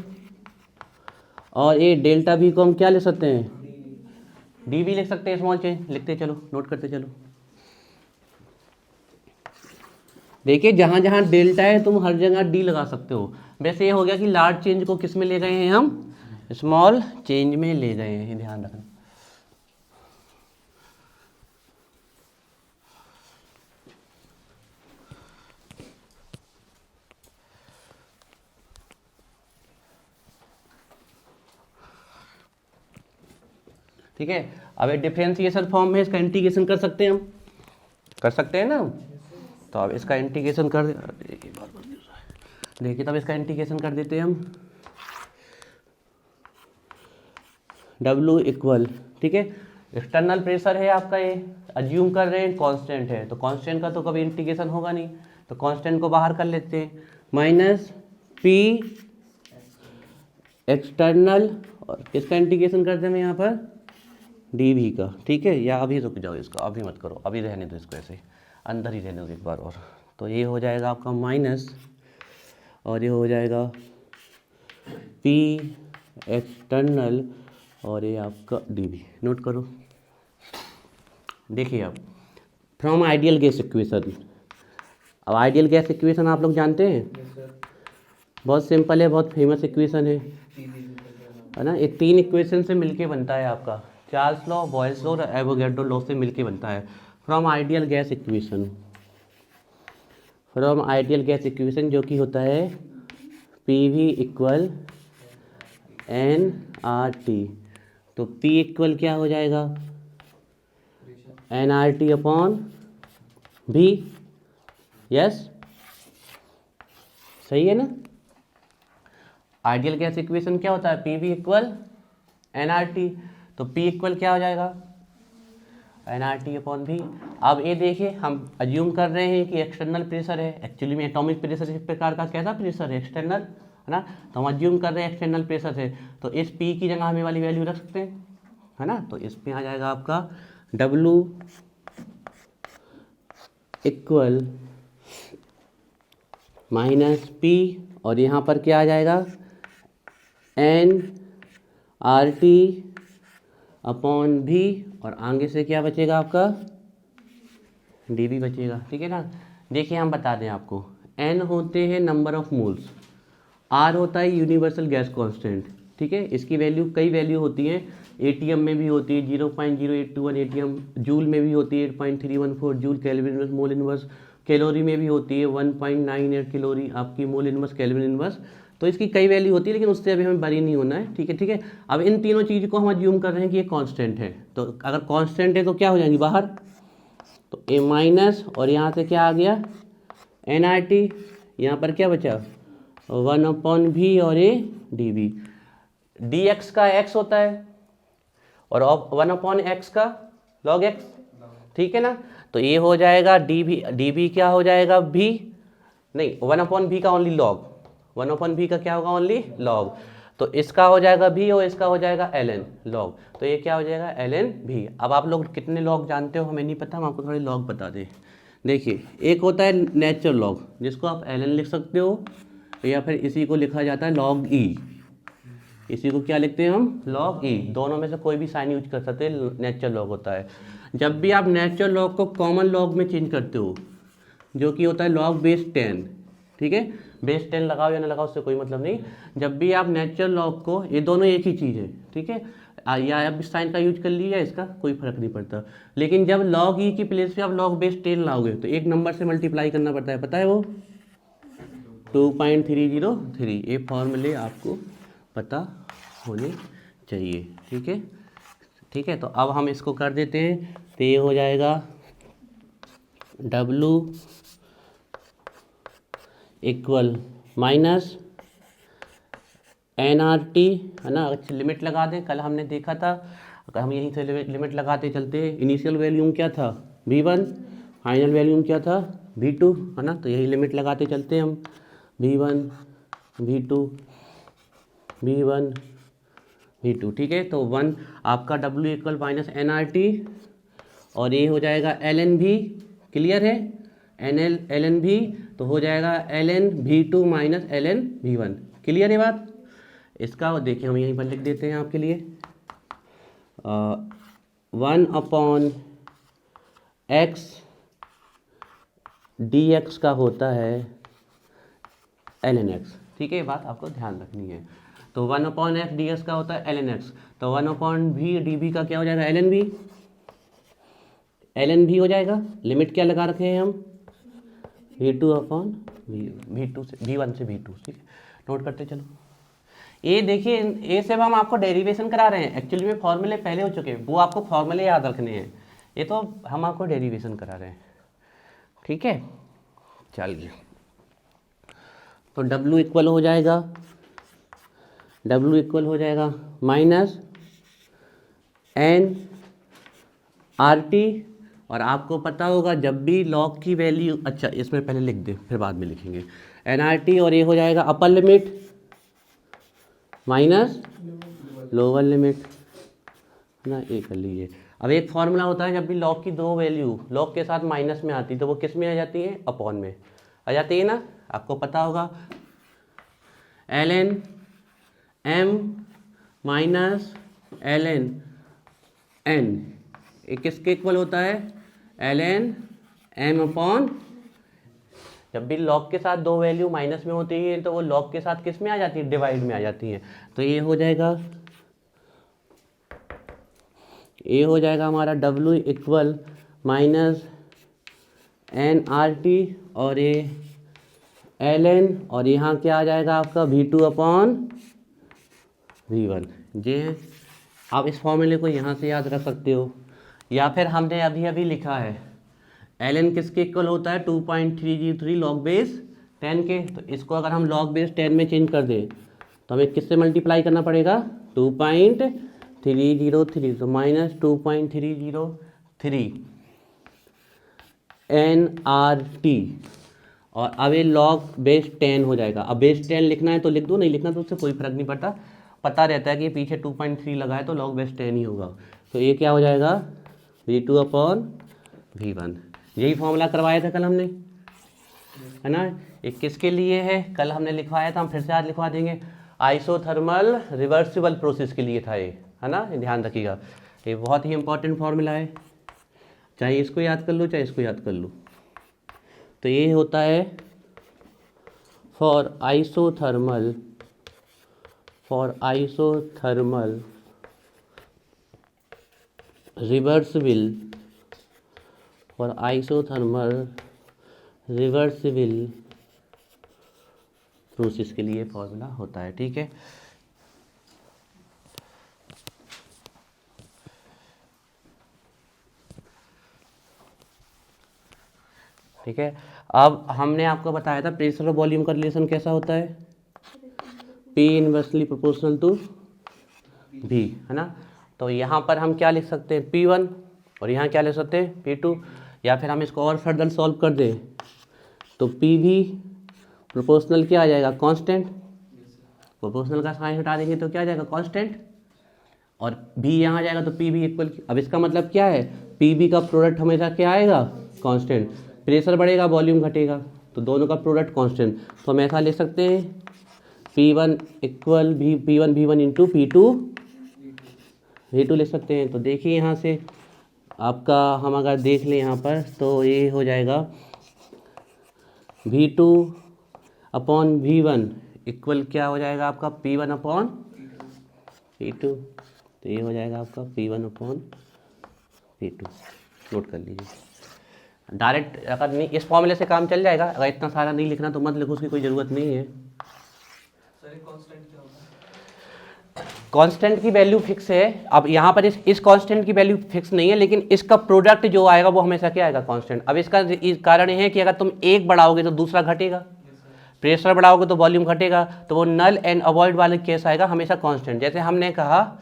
और ये डेल्टा V को हम क्या लिख सकते हैं, D भी लिख सकते हैं, स्मॉल चेंज लिखते चलो, नोट करते चलो। देखिए जहाँ जहाँ डेल्टा है तुम हर जगह D लगा सकते हो। वैसे ये हो गया कि लार्ज चेंज को किस में ले गए हैं हम, स्मॉल चेंज में ले गए हैं, ध्यान रखना। ठीक है, अब एक डिफरेंशिएशन फॉर्म में इसका इंटीग्रेशन कर सकते हैं, हम कर सकते हैं ना। तो अब इसका इंटीग्रेशन कर, देखिए तब इसका इंटीग्रेशन कर देते हैं हम, W इक्वल, ठीक है, एक्सटर्नल प्रेशर है आपका, ये अज्यूम कर रहे हैं कांस्टेंट है, तो कांस्टेंट का तो कभी इंटीग्रेशन होगा नहीं, तो कांस्टेंट को बाहर कर लेते हैं, माइनस P एक्सटर्नल, और किसका इंटीग्रेशन करते हैं यहाँ पर, DV का, ठीक है। या अभी रुक जाओ, इसका अभी मत करो, अभी रहने दो इसको, ऐसे अंदर ही रहने दो एक बार और। तो ये हो जाएगा आपका माइनस, और ये हो जाएगा P एक्सटर्नल, और ये आपका DV, नोट करो। देखिए अब फ्रॉम आइडियल गैस इक्वेशन, अब आइडियल गैस इक्वेशन आप लोग जानते हैं, बहुत सिंपल है, बहुत फेमस इक्वेशन है ना। ये तीन इक्वेशन से मिलके बनता है आपका, चार्ल्स लॉ, बॉयल्स लॉ और एवोगैड्रो लॉ से मिलके बनता है। From ideal gas equation, from ideal gas equation जो कि होता है PV इक्वल nRT। तो P इक्वल क्या हो जाएगा, nRT अपॉन V। यस, सही है ना। आइडियल गैस इक्वेशन क्या होता है, PV इक्वल nRT, तो P इक्वल क्या हो जाएगा, nRT अपॉन V। अब ये देखिए हम अज्यूम कर रहे हैं कि एक्सटर्नल प्रेशर है, एक्चुअली में एटॉमिक प्रेशर इस प्रकार का कैसा प्रेशर है, एक्सटर्नल, है ना। तो हम अज्यूम कर रहे हैं एक्सटर्नल प्रेशर है, तो इस P की जगह हमें वाली वैल्यू रख सकते हैं, है ना। तो इस पे आ जाएगा आपका W इक्वल माइनस P, और यहाँ पर क्या आ जाएगा, nRT अपॉन V, और आगे से क्या बचेगा आपका dV बचेगा, ठीक है ना। देखिए हम बता दें आपको, N होते हैं नंबर ऑफ मोल्स, R होता है यूनिवर्सल गैस कांस्टेंट, ठीक है। इसकी वैल्यू कई वैल्यू होती है, ATM में भी होती है 0.0821 ATM, जूल में भी होती है 8.314 joule kelvin inverse mole inverse, calorie में भी होती है 1.98 कैलोरी आपकी मोल इनवर्स केल्विन इनवर्स। तो इसकी कई वैल्यू होती है, लेकिन उससे अभी हमें बरी नहीं होना है, ठीक है, ठीक है। अब इन तीनों चीज़ को हम अज्यूम कर रहे हैं कि ये कांस्टेंट है, तो अगर कांस्टेंट है तो क्या हो जाएंगी बाहर, तो A माइनस और यहाँ से क्या आ गया nRT, यहाँ पर क्या बचा 1/v और A dV, dx का x होता है और 1/x का log x, ठीक है ना। तो ये हो जाएगा dv क्या हो जाएगा v, नहीं 1/v का ओनली log, 1/v का क्या होगा ओनली log, तो इसका हो जाएगा v और इसका हो जाएगा ln log, तो ये क्या हो जाएगा ln v। अब आप लोग कितने log जानते हो हमें नहीं पता, हम आपको थोड़े log बता दें। देखिए एक होता है नेचुरल log, जिसको आप ln लिख सकते हो, या फिर इसी को लिखा जाता है log e, इसी को क्या लिखते हैं हम log e, दोनों में से कोई भी साइन यूज कर सकते हैं, नेचुरल log होता है। जब भी आप नेचुरल log को कॉमन log में चेंज करते हो, जो कि होता है log बेस 10, ठीक है, बेस 10 लगाओ या ना लगाओ उससे कोई मतलब नहीं। जब भी आप नेचुरल log को, ये दोनों एक ही चीज़ है, ठीक है, या आप इस साइन का यूज कर लीजिए, इसका कोई फर्क नहीं पड़ता। लेकिन जब log e की प्लेस पे आप log बेस 10 लाओगे तो एक नंबर से मल्टीप्लाई करना पड़ता है, पता है वो 2.303, ये फॉर्मूले आपको पता होने चाहिए, ठीक है, ठीक है। तो अब हम इसको कर देते हैं, तो ये हो जाएगा W इक्वल माइनस nRT, है ना। अच्छा लिमिट लगा दें, कल हमने देखा था, अगर हम यहीं से लिमिट लगाते चलते हैं, इनिशियल वैल्यूम क्या था V1, फाइनल वैल्यूम क्या था V2, है ना। तो यही लिमिट लगाते चलते हैं हम, V1 V2 V1 V2, ठीक है। तो 1 आपका W इक्वल माइनस nRT और ये हो जाएगा ln V, क्लियर है, ln V, तो हो जाएगा ln V2 minus ln V1, clear है बात। इसका देखिए हम यहीं पर लिख देते हैं आपके लिए, 1/x dx का होता है ln x, ठीक है, ये बात आपको ध्यान रखनी है। तो 1/x dx का होता है ln x, तो 1/v dv का क्या हो जाएगा ln v हो जाएगा। लिमिट क्या लगा रखे हैं हम V2 से V1 से V2, ठीक है, नोट करते चलो। ये देखिए, ये सब हम आपको डेरिवेशन करा रहे हैं, एक्चुअली में फॉर्मूले पहले हो चुके हैं, वो आपको फॉर्मूले याद रखने हैं, ये तो हम आपको डेरिवेशन करा रहे हैं, ठीक है। चलिए, तो W इक्वल हो जाएगा माइनस nRT, और आपको पता होगा जब भी log की वैल्यू, अच्छा इसमें पहले लिख दे फिर बाद में लिखेंगे, nRT और ये हो जाएगा upper limit minus lower limit ना, ये कर लीजिए। अब एक फॉर्मूला होता है, जब भी log की दो वैल्यू log के साथ माइनस में आती है तो वो किस में आ जाती है, अपॉन में आ जाती है ना, आपको पता होगा ln m minus ln n, ये किसके इक्वल होता है ln m अपॉन, जब भी log के साथ दो वैल्यू माइनस में होती है तो वो log के साथ किस में आ जाती है, डिवाइड में आ जाती है। तो ये हो जाएगा हमारा W इक्वल माइनस nRT और ये ln, और यहाँ क्या आ जाएगा आपका V2 अपॉन V1, जे आप इस फॉर्मूले को यहाँ से याद रख सकते हो, या फिर हमने अभी लिखा है ln किसके इक्वल होता है 2.303 log बेस 10 के, तो इसको अगर हम log बेस 10 में चेंज कर दें तो हमें किससे मल्टीप्लाई करना पड़ेगा 2.303, तो माइनस 2.303 nRT, और अब ये log बेस 10 हो जाएगा। अब बेस 10 लिखना है तो लिख दो, नहीं लिखना तो उससे कोई फर्क नहीं पड़ता, पता रहता है कि पीछे 2.3 लगा है तो log बेस 10 ही होगा। तो ये क्या हो जाएगा V2 अपॉन V1, यही फॉर्मूला करवाया था कल हमने, है ना। ये किसके लिए है, कल हमने लिखवाया था, हम फिर से आज लिखवा देंगे, आइसोथर्मल रिवर्सिबल प्रोसेस के लिए था ये, है ना, ये ध्यान रखिएगा, ये बहुत ही इंपॉर्टेंट फॉर्मूला है। चाहे इसको याद कर लो चाहे इसको याद कर लो। तो ये होता है फॉर आइसोथर्मल रिवर्सिबल प्रोसेस के लिए फॉर्मूला होता है। ठीक है, ठीक है। अब हमने आपको बताया था प्रेशर और वॉल्यूम का रिलेशन कैसा होता है, P inversely proportional to V, है ना। तो यहाँ पर हम क्या लिख सकते हैं, P1, और यहाँ क्या लिख सकते हैं, P2, या फिर हम इसको और फर्दर सॉल्व कर दें तो PV प्रोपोर्शनल क्या आ जाएगा, कांस्टेंट। प्रोपोर्शनल का साइन हटा देंगे तो क्या आ जाएगा, कांस्टेंट, और V यहाँ आ जाएगा तो PV इक्वल। अब इसका मतलब क्या है, PV का प्रोडक्ट हमेशा क्या आएगा, कांस्टेंट। प्रेशर बढ़ेगा वॉल्यूम घटेगा, तो दोनों का प्रोडक्ट कांस्टेंट। तो हम ऐसा ले सकते हैं P1 equal P1 V1 into P2 V2 ले सकते हैं। तो देखिए यहाँ से आपका हम अगर देख लें यहाँ पर तो ये हो जाएगा V2 अपॉन V1 इक्वल क्या हो जाएगा आपका P1 अपॉन P2। तो ये हो जाएगा आपका P1 अपॉन P2। नोट कर लीजिए। डायरेक्ट अगर नहीं इस फॉर्मूले से काम चल जाएगा, अगर इतना सारा नहीं लिखना तो मत लिखो, उसकी कोई ज़रूरत नहीं है। कांस्टेंट की वैल्यू फिक्स है। अब यहाँ पर इस कांस्टेंट की वैल्यू फिक्स नहीं है, लेकिन इसका प्रोडक्ट जो आएगा वो हमेशा क्या आएगा, कांस्टेंट। अब इसका कारण ये है कि अगर तुम एक बढ़ाओगे तो दूसरा घटेगा, प्रेशर बढ़ाओगे तो वॉल्यूम घटेगा, तो वो नल एंड अवॉइड वाले केस आएगा हमेशा कांस्टेंट। जैसे हमने कहा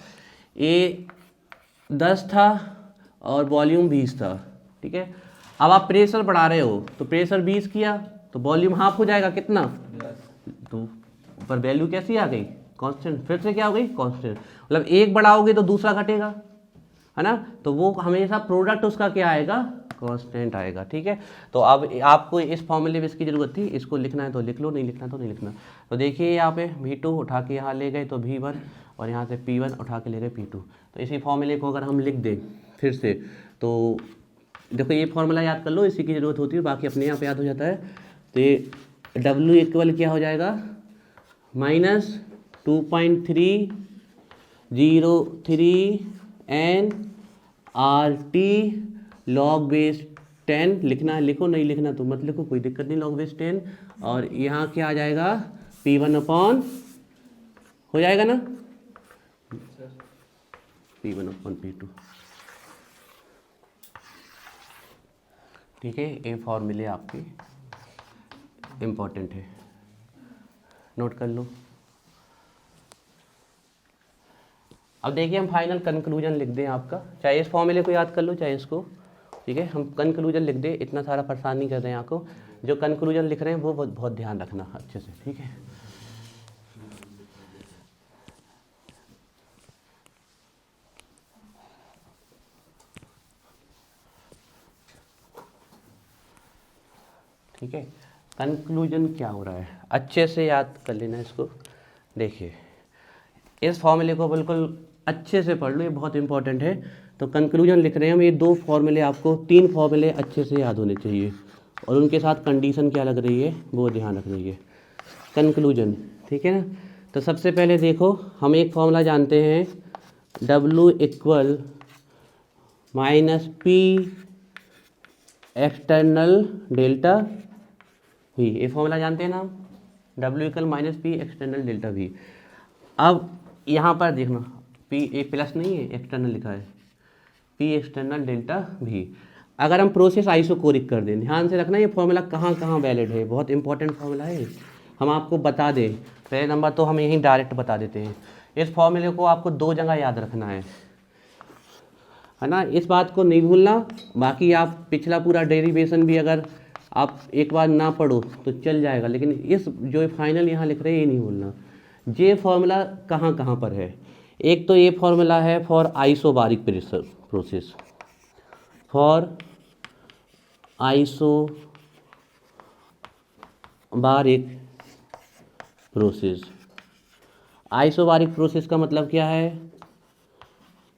ये 10 था और वॉल्यूम 20 था, ठीक है। अब आप प्रेशर बढ़ा रहे हो तो प्रेशर 20 किया तो वॉल्यूम हाफ हो जाएगा, कितना, तो ऊपर वैल्यू कैसी आ गई, कांस्टेंट। फिर से क्या हो गई, कांस्टेंट। मतलब एक बढ़ाओगे तो दूसरा घटेगा, है ना। तो वो हमेशा प्रोडक्ट उसका क्या आएगा, कांस्टेंट आएगा, ठीक है। तो अब आपको इस फॉर्मूले में इसकी ज़रूरत थी, इसको लिखना है तो लिख लो, नहीं लिखना तो नहीं लिखना। तो देखिए यहाँ पे V2 उठा के यहाँ ले गए तो V1, और यहाँ से P1 उठा के ले गए P2। तो इसी फॉर्मूले को अगर हम लिख दें फिर से तो देखो ये फॉर्मूला याद कर लो, इसी की ज़रूरत होती है, बाकी अपने आप याद हो जाता है। तो ये W इक्वल क्या हो जाएगा, -2.303 N RT log बेस 10 लिखना है, लिखो, नहीं लिखना तो मत लिखो, कोई दिक्कत नहीं, log बेस 10। और यहाँ क्या आ जाएगा, P1 अपॉन हो जाएगा ना, P1 अपॉन P2, ठीक है। ये फॉर्मूले आपके इम्पॉर्टेंट है, नोट कर लो। अब देखिए हम फाइनल कंक्लूजन लिख दें आपका, चाहे इस फॉर्मूले को याद कर लो चाहे इसको, ठीक है। हम कंक्लूजन लिख दें, इतना सारा परेशान नहीं कर रहे हैं आपको। जो कंक्लूजन लिख रहे हैं वो बहुत ध्यान रखना अच्छे से, ठीक है। ठीक है, कंक्लूजन क्या हो रहा है अच्छे से याद कर लेना इसको। देखिए इस फॉर्मूले को बिल्कुल अच्छे से पढ़ लो, ये बहुत इंपॉर्टेंट है। तो कंक्लूजन लिख रहे हैं हम, ये 2 फॉर्मूले आपको, 3 फॉर्मूले अच्छे से याद होने चाहिए, और उनके साथ कंडीशन क्या लग रही है वो ध्यान रख रही है। कंक्लूजन, ठीक है ना। तो सबसे पहले देखो हम एक फॉर्मूला जानते हैं, W equal -P external delta V, ये फॉर्मूला जानते हैं ना हम, W equal -P external delta V। अब यहाँ पर देखना P ए प्लस नहीं है, एक्सटर्नल लिखा है, P एक्सटर्नल डेल्टा V। अगर हम प्रोसेस आइसोकोरिक कर दें, ध्यान से रखना ये फॉर्मूला कहाँ कहाँ वैलिड है, बहुत इंपॉर्टेंट फॉर्मूला है। हम आपको बता दें, पहले नंबर तो हम यहीं डायरेक्ट बता देते हैं, इस फॉर्मूले को आपको 2 जगह याद रखना है ना, इस बात को नहीं भूलना। बाकी आप पिछला पूरा डेरिवेशन भी अगर आप एक बार ना पढ़ो तो चल जाएगा, लेकिन इस जो फाइनल यहाँ लिख रहे हैं ये नहीं भूलना। ये फॉर्मूला कहाँ कहाँ पर है, एक तो ये फॉर्मूला है for isobaric pressure process, for isobaric process. Isobaric process का मतलब क्या है,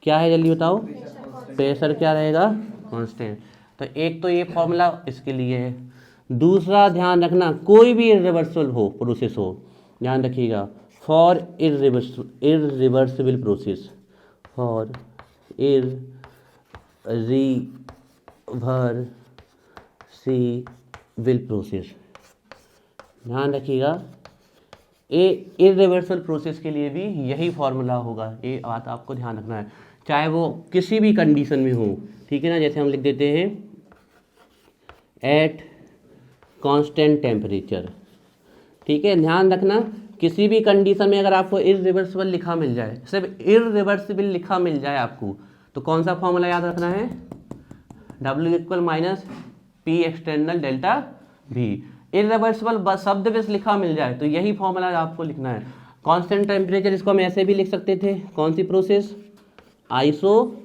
क्या है जल्दी बताओ, प्रेशर क्या रहेगा, कांस्टेंट। तो एक तो ये फॉर्मूला इसके लिए है। दूसरा ध्यान रखना, कोई भी इरिवर्सिबल हो प्रोसेस हो, ध्यान रखिएगा, for irreversible process, for irreversible process, ध्यान रखिएगा, ये इरिवर्सिबल प्रोसेस के लिए भी यही फॉर्मूला होगा। ये बात आपको ध्यान रखना है, चाहे वो किसी भी कंडीशन में हो, ठीक है ना। जैसे हम लिख देते हैं एट कांस्टेंट टेम्परेचर, ठीक है। ध्यान रखना, किसी भी कंडीशन में अगर आपको इरिवर्सिबल लिखा मिल जाए, सिर्फ इरिवर्सिबल लिखा मिल जाए आपको, तो कौन सा फॉर्मूला याद रखना है, W equal minus P external delta V। Irreversible शब्द बस लिखा मिल जाए तो यही फॉर्मूला आपको लिखना है। कांस्टेंट टेम्परेचर, इसको हम ऐसे भी लिख सकते थे, कौन सी प्रोसेस, आइसोथर्मल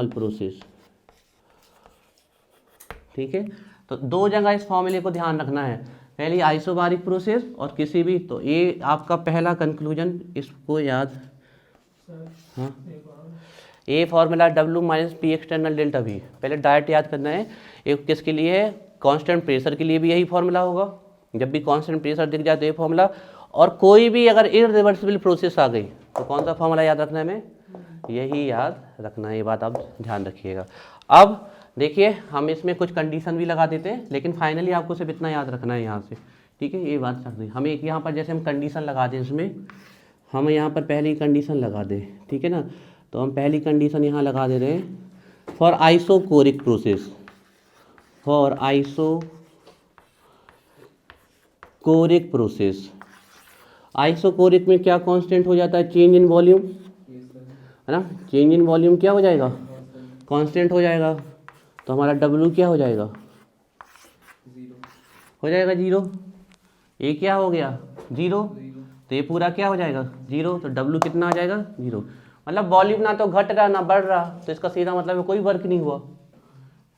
प्रोसेस, ठीक है। तो दो जगह इस फॉर्मूले को ध्यान रखना है, पहली आइसोबारिक प्रोसेस और किसी भी, तो ये आपका पहला कंक्लूजन, इसको याद, हाँ, ये formula W minus P external delta V, पहले डायरेक्ट याद करना है। एक किसके लिए है, कांस्टेंट प्रेशर के लिए भी यही फॉर्मूला होगा, जब भी कांस्टेंट प्रेशर दिख जाए तो ये फॉर्मूला, और कोई भी अगर इरिवर्सिबल प्रोसेस आ गई तो कौन सा फॉर्मूला याद रखना है हमें, यही याद रखना है। ये बात आप ध्यान रखिएगा। अब देखिए हम इसमें कुछ कंडीशन भी लगा देते हैं, लेकिन फाइनली आपको सिर्फ इतना याद रखना है यहाँ से, ठीक है। ये बात रख दें, हम एक यहाँ पर जैसे हम कंडीशन लगा दें, इसमें हम यहाँ पर पहली कंडीशन लगा दें, ठीक है ना। तो हम पहली कंडीशन यहाँ लगा दे रहे हैं, for isochoric process, for isochoric process. Isochoric में क्या कांस्टेंट हो जाता है, चेंज इन वॉल्यूम, है ना, चेंज इन वॉल्यूम क्या हो जाएगा, कांस्टेंट हो जाएगा। तो हमारा W क्या हो जाएगा, हो जाएगा 0। ये क्या हो गया 0, तो ये पूरा क्या हो जाएगा 0, तो W कितना आ जाएगा 0। मतलब वॉल्यूम ना तो घट रहा ना बढ़ रहा, तो इसका सीधा मतलब कोई वर्क नहीं हुआ।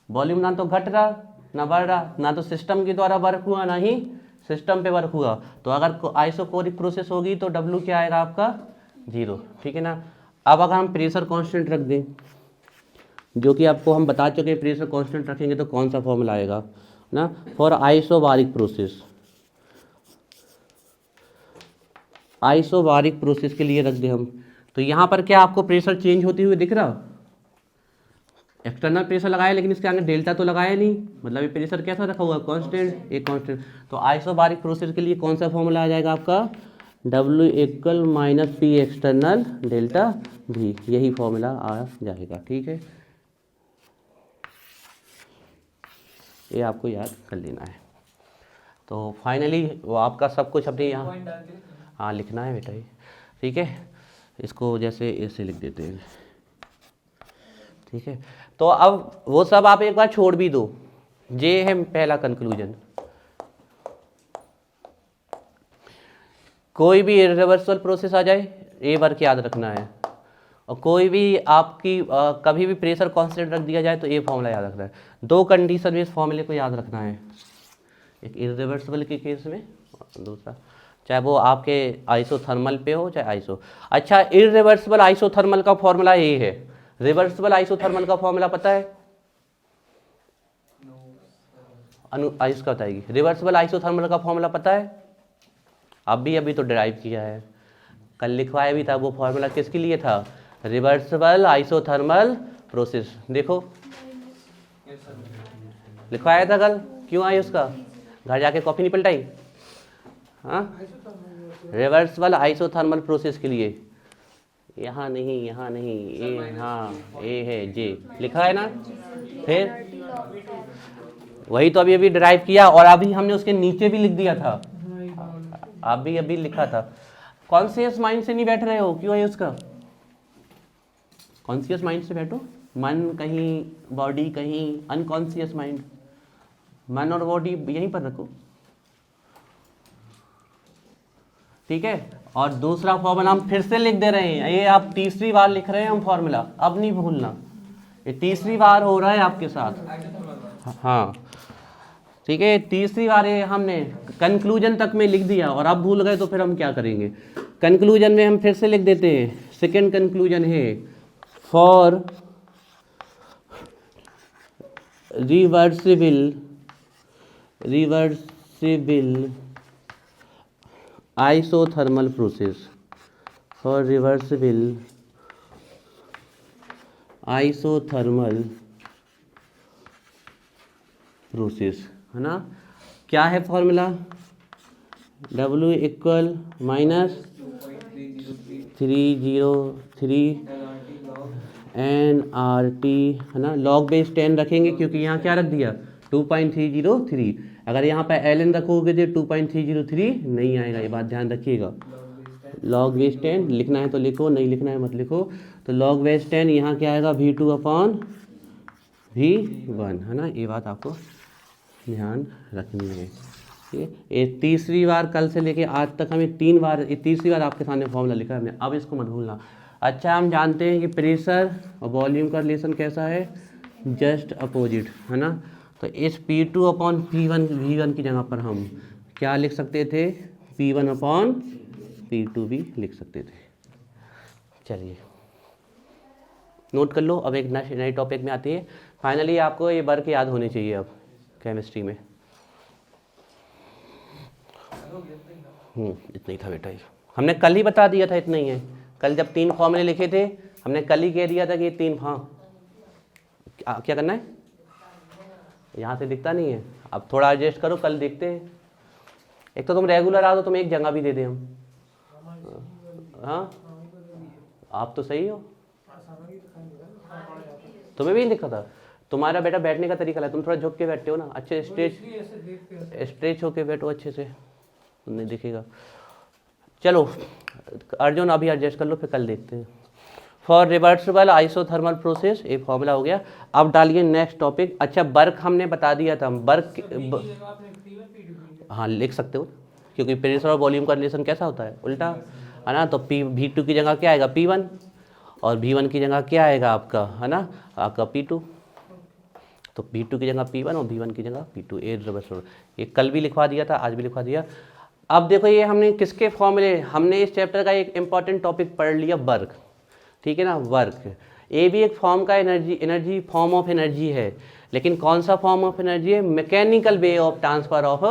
वॉल्यूम ना तो घट रहा ना बढ़ रहा, ना तो सिस्टम के द्वारा वर्क हुआ ना ही सिस्टम पे वर्क हुआ। तो अगर आइसोकोरिक प्रोसेस होगी तो W क्या आएगा आपका 0, ठीक है ना। अब अगर हम प्रेशर कांस्टेंट रख दें, जो कि आपको हम बता चुके हैं, प्रेशर कांस्टेंट रखेंगे तो कौन सा फॉर्मूला आएगा ना, for isobaric process, isobaric process के लिए रख दें हम। तो यहाँ पर क्या आपको प्रेशर चेंज होते हुए दिख रहा, एक्सटर्नल प्रेशर लगाया लेकिन इसके आगे डेल्टा तो लगाया नहीं, मतलब ये प्रेशर कैसा रखा हुआ है, कांस्टेंट, एक कांस्टेंट। तो आइसोबारिक प्रोसेस के लिए कौन सा फॉर्मूला आ जाएगा आपका, W equal minus P external delta V, यही फॉर्मूला आ जाएगा, ठीक है। ये आपको याद कर लेना है। तो फाइनली वो आपका सब कुछ अपने यहाँ, हाँ लिखना है बेटा ये, ठीक है। इसको जैसे ऐसे लिख देते हैं, ठीक है। तो अब वो सब आप एक बार छोड़ भी दो, ये है पहला कंक्लूजन। कोई भी इरिवर्सिबल प्रोसेस आ जाए, ये वर्क याद रखना है, और कोई भी आपकी कभी भी प्रेशर कांस्टेंट रख दिया जाए तो ये फॉर्मूला याद रखना है। दो कंडीशन में इस फॉर्मूले को याद रखना है, एक इरिवर्सिबल के केस में, दूसरा चाहे वो आपके आइसोथर्मल पे हो चाहे आइसो। अच्छा, इरिवर्सिबल आइसोथर्मल का फॉर्मूला ये है, रिवर्सिबल आइसोथर्मल का फॉर्मूला पता है, आयुष का बताएगी। रिवर्सिबल आइसोथर्मल का फॉर्मूला पता है, अभी तो डिराइव किया है, कल लिखवाया भी था। वो फॉर्मूला किसके लिए था, रिवर्सिबल आइसोथर्मल प्रोसेस। देखो लिखवाया था कल, क्यों आई उसका, घर जाके कॉपी नहीं पलटाई, हाँ। रिवर्सिबल आइसोथर्मल प्रोसेस के लिए, यहाँ नहीं ये, हाँ ये है जे लिखा है ना, फिर वही तो अभी डिराइव किया, और अभी हमने उसके नीचे भी लिख दिया था, अभी लिखा था। कॉन्शियस माइंड से नहीं बैठ रहे हो, क्यों है उसका, कॉन्शियस माइंड से बैठो, मन कहीं बॉडी कहीं, अनकॉन्शियस माइंड, मन और बॉडी यहीं पर रखो, ठीक है। और दूसरा फॉर्मूला हम फिर से लिख दे रहे हैं, ये आप तीसरी बार लिख रहे हैं हम फॉर्मूला, अब नहीं भूलना, ये तीसरी बार हो रहा है आपके साथ, हाँ ठीक है। तीसरी बार ये हमने कंक्लूजन तक में लिख दिया और अब भूल गए तो फिर हम क्या करेंगे। कंक्लूजन में हम फिर से लिख देते हैं, सेकेंड कंक्लूजन है for reversible isothermal process, for reversible isothermal process, है ना। क्या है फॉर्मूला, W इक्वल -303 nRT, है ना। लॉग बेस 10 रखेंगे क्योंकि यहाँ क्या रख दिया 2.303। अगर यहाँ पर ln रखोगे तो 2.303 नहीं आएगा, ये बात ध्यान रखिएगा। लॉग बेस 10 लिखना है तो लिखो, नहीं लिखना है मत लिखो। तो लॉग बेस 10 यहाँ क्या आएगा V2/V1, है ना। ये बात आपको ध्यान रखनी है। ये तीसरी बार, कल से लेके आज तक हमें 3 बार, ये तीसरी बार आपके सामने फॉर्मूला लिखा है हमने, अब इसको मत भूलना। अच्छा, हम जानते हैं कि प्रेशर और वॉल्यूम का रिलेशन कैसा है, जस्ट अपोजिट, है ना। तो इस P2/P1 की जगह पर हम क्या लिख सकते थे, P1/P2 भी लिख सकते थे। चलिए नोट कर लो। अब एक नई टॉपिक में आती है। फाइनली आपको ये वर्क याद होने चाहिए अब केमिस्ट्री में। इतना ही था बेटा, हमने कल ही बता दिया था, इतना ही है। कल जब 3 फॉर्मूले लिखे थे हमने कल ही कह दिया था कि ये 3, हाँ क्या करना है, यहाँ से दिखता नहीं है, अब थोड़ा एडजस्ट करो, कल देखते हैं। एक तो तुम रेगुलर आ, तो तुम एक जगह भी दे दें हम। हाँ आप तो सही हो, तुम्हें भी लिखा था। तुम्हारा बेटा बैठने का तरीका है, तुम थोड़ा झुक के बैठते हो ना, अच्छे स्ट्रेच होके बैठो अच्छे से, नहीं दिखेगा। चलो अर्जुन अभी एडजस्ट कर लो, फिर कल देखते हैं। फॉर रिवर्सिबल आइसोथर्मल प्रोसेस, ये फॉर्मूला हो गया। अब डालिए नेक्स्ट टॉपिक। अच्छा, वर्क हमने बता दिया था, वर्क हाँ लिख सकते हो, क्योंकि प्रेशर और वॉल्यूम का रिलेशन कैसा होता है, उल्टा, है ना। तो V2 की जगह क्या आएगा P1, और V1 की जगह क्या आएगा आपका, है ना, आपका P2। तो V2 की जगह P1 और V1 की जगह P2। ये कल भी लिखवा दिया था, आज भी लिखवा दिया। अब देखो ये हमने किसके फॉर्मूले, हमने इस चैप्टर का एक इंपॉर्टेंट टॉपिक पढ़ लिया, वर्क, ठीक है ना। वर्क ये भी एक फॉर्म का एनर्जी फॉर्म ऑफ एनर्जी है, लेकिन कौन सा फॉर्म ऑफ एनर्जी है, mechanical way of transfer of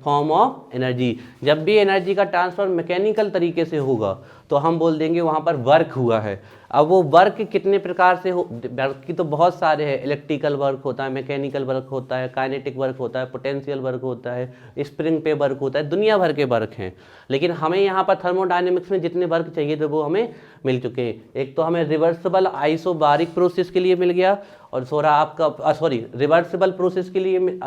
form of energy. जब भी एनर्जी का ट्रांसफर मैकेनिकल तरीके से होगा तो हम बोल देंगे वहाँ पर वर्क हुआ है। अब वो वर्क कितने प्रकार से हो, वर्क की तो बहुत सारे हैं। इलेक्ट्रिकल वर्क होता है, मैकेनिकल वर्क होता है, काइनेटिक वर्क होता है, पोटेंशियल वर्क होता है, स्प्रिंग पे वर्क होता है, दुनिया भर के वर्क हैं। लेकिन हमें यहाँ पर थर्मोडायनेमिक्स में जितने वर्क चाहिए थे वो हमें मिल चुके हैं। एक तो हमें रिवर्सिबल आइसोबारिक प्रोसेस के लिए मिल गया, और थोड़ा आपका रिवर्सिबल प्रोसेस के लिए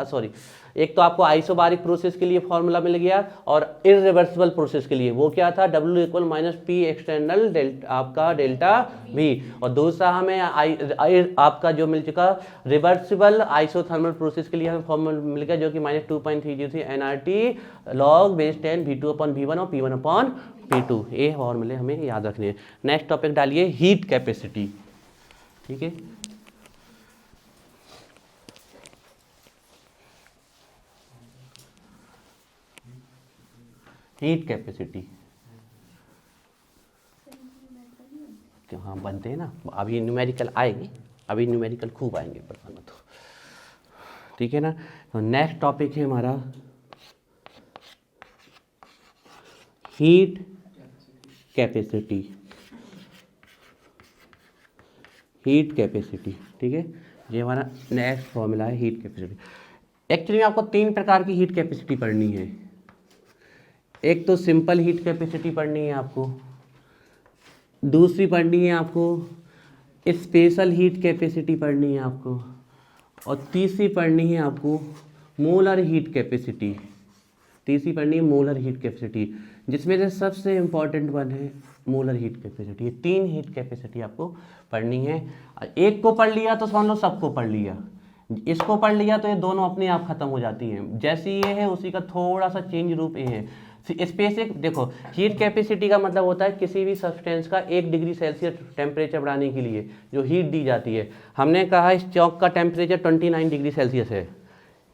एक तो आपको आइसोबारिक प्रोसेस के लिए फॉर्मूला मिल गया, और इरिवर्सिबल प्रोसेस के लिए वो क्या था, W इक्वल -P एक्सटर्नल आपका डेल्टा V। और दूसरा हमें आपका जो मिल चुका रिवर्सिबल आइसोथर्मल प्रोसेस के लिए हमें फॉर्मूला मिल गया, जो कि -2.303 nRT log बेस 10 V2/V1 और P1/P2। ये फॉर्मूले हमें याद रखने हैं। नेक्स्ट टॉपिक डालिए हीट कैपेसिटी, ठीक है। हीट कैपेसिटी हाँ बनते हैं ना, अभी न्यूमेरिकल आएंगे, अभी न्यूमेरिकल खूब आएंगे, पता मत हो, ठीक है ना। तो नेक्स्ट टॉपिक है हमारा हीट कैपेसिटी। हीट कैपेसिटी, ठीक है, ये हमारा नेक्स्ट फॉर्मूला है हीट कैपेसिटी। एक्चुअली आपको 3 प्रकार की हीट कैपेसिटी पढ़नी है। एक तो सिंपल हीट कैपेसिटी पढ़नी है आपको, दूसरी पढ़नी है आपको स्पेशल हीट कैपेसिटी पढ़नी है आपको, और तीसरी पढ़नी है आपको मोलर हीट कैपेसिटी। तीसरी पढ़नी है मोलर हीट कैपेसिटी, जिसमें से सबसे इम्पॉर्टेंट वन है मोलर हीट कैपेसिटी। ये 3 हीट कैपेसिटी आपको पढ़नी है। एक को पढ़ लिया तो समझ लो सबको पढ़ लिया, इसको पढ़ लिया तो ये दोनों अपने आप खत्म हो जाती हैं। जैसी ये है उसी का थोड़ा सा चेंज रूप ये है। स्पेसिफिक देखो, हीट कैपेसिटी का मतलब होता है किसी भी सब्सटेंस का 1 डिग्री सेल्सियस टेम्परेचर बढ़ाने के लिए जो हीट दी जाती है। हमने कहा इस चौक का टेम्परेचर 29 डिग्री सेल्सियस है,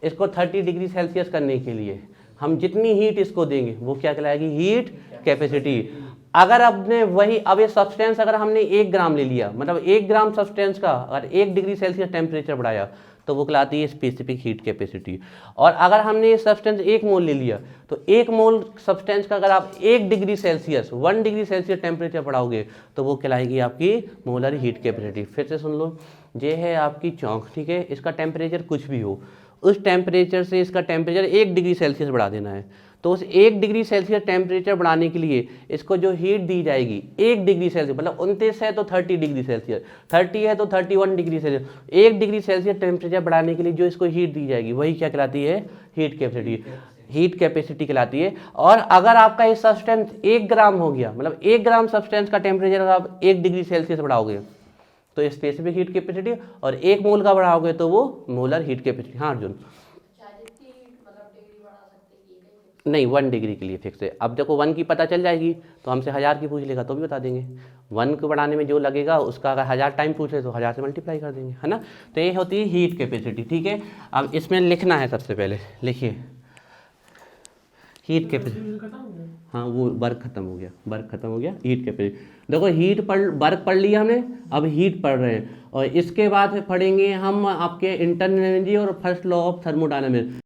इसको 30 डिग्री सेल्सियस करने के लिए हम जितनी हीट इसको देंगे वो क्या कहलाएगी, हीट कैपेसिटी। अगर आपने वही, अब ये सब्सटेंस अगर हमने 1 ग्राम ले लिया, मतलब 1 ग्राम सब्सटेंस का अगर 1 डिग्री सेल्सियस टेम्परेचर बढ़ाया तो वो कहलाती है स्पेसिफिक हीट कैपेसिटी। और अगर हमने ये सब्सटेंस 1 मोल ले लिया तो 1 मोल सब्सटेंस का अगर आप 1 degree Celsius 1 degree Celsius temperature बढ़ाओगे तो वो कहलाएगी आपकी मोलर हीट कैपेसिटी। फिर से सुन लो, ये है आपकी चौंक, ठीक है, इसका टेम्परेचर कुछ भी हो, उस टेम्परेचर से इसका टेम्परेचर 1 डिग्री सेल्सियस बढ़ा देना है। तो उस 1 डिग्री सेल्सियस टेम्परेचर बढ़ाने के लिए इसको जो हीट दी जाएगी 1 डिग्री सेल्सियस, मतलब 29 है तो 30 डिग्री सेल्सियस, 30 है तो 31 degree Celsius, 1 degree Celsius temperature बढ़ाने के लिए जो इसको हीट दी जाएगी वही क्या कहलाती है, हीट कैपेसिटी, हीट कैपेसिटी कहलाती है। और अगर आपका ये सब्सटेंस 1 ग्राम हो गया, मतलब 1 ग्राम सब्सटेंस का टेम्परेचर अगर आप 1 डिग्री सेल्सियस बढ़ाओगे तो स्पेसिफिक हीट कैपेसिटी, और 1 मोल का बढ़ाओगे तो वो मोलर हीट कैपेसिटी। हाँ अर्जुन, नहीं 1 डिग्री के लिए फिक्स है। अब देखो 1 की पता चल जाएगी तो हमसे 1000 की पूछ लेगा तो भी बता देंगे। 1 को बढ़ाने में जो लगेगा उसका अगर 1000 टाइम पूछे तो 1000 से मल्टीप्लाई कर देंगे, है ना। तो ये होती है हीट कैपेसिटी, ठीक है। अब इसमें लिखना है, सबसे पहले लिखिए हीट कैपेसिटी। हाँ वो वर्क खत्म हो गया, वर्क खत्म हो गया, हीट कैपेसिटी। देखो हीट वर्क पढ़ लिया हमने, अब हीट पढ़ रहे हैं और इसके बाद पढ़ेंगे हम आपके इंटरनल एनर्जी और फर्स्ट लॉ ऑफ थर्मोडायनामिक्स।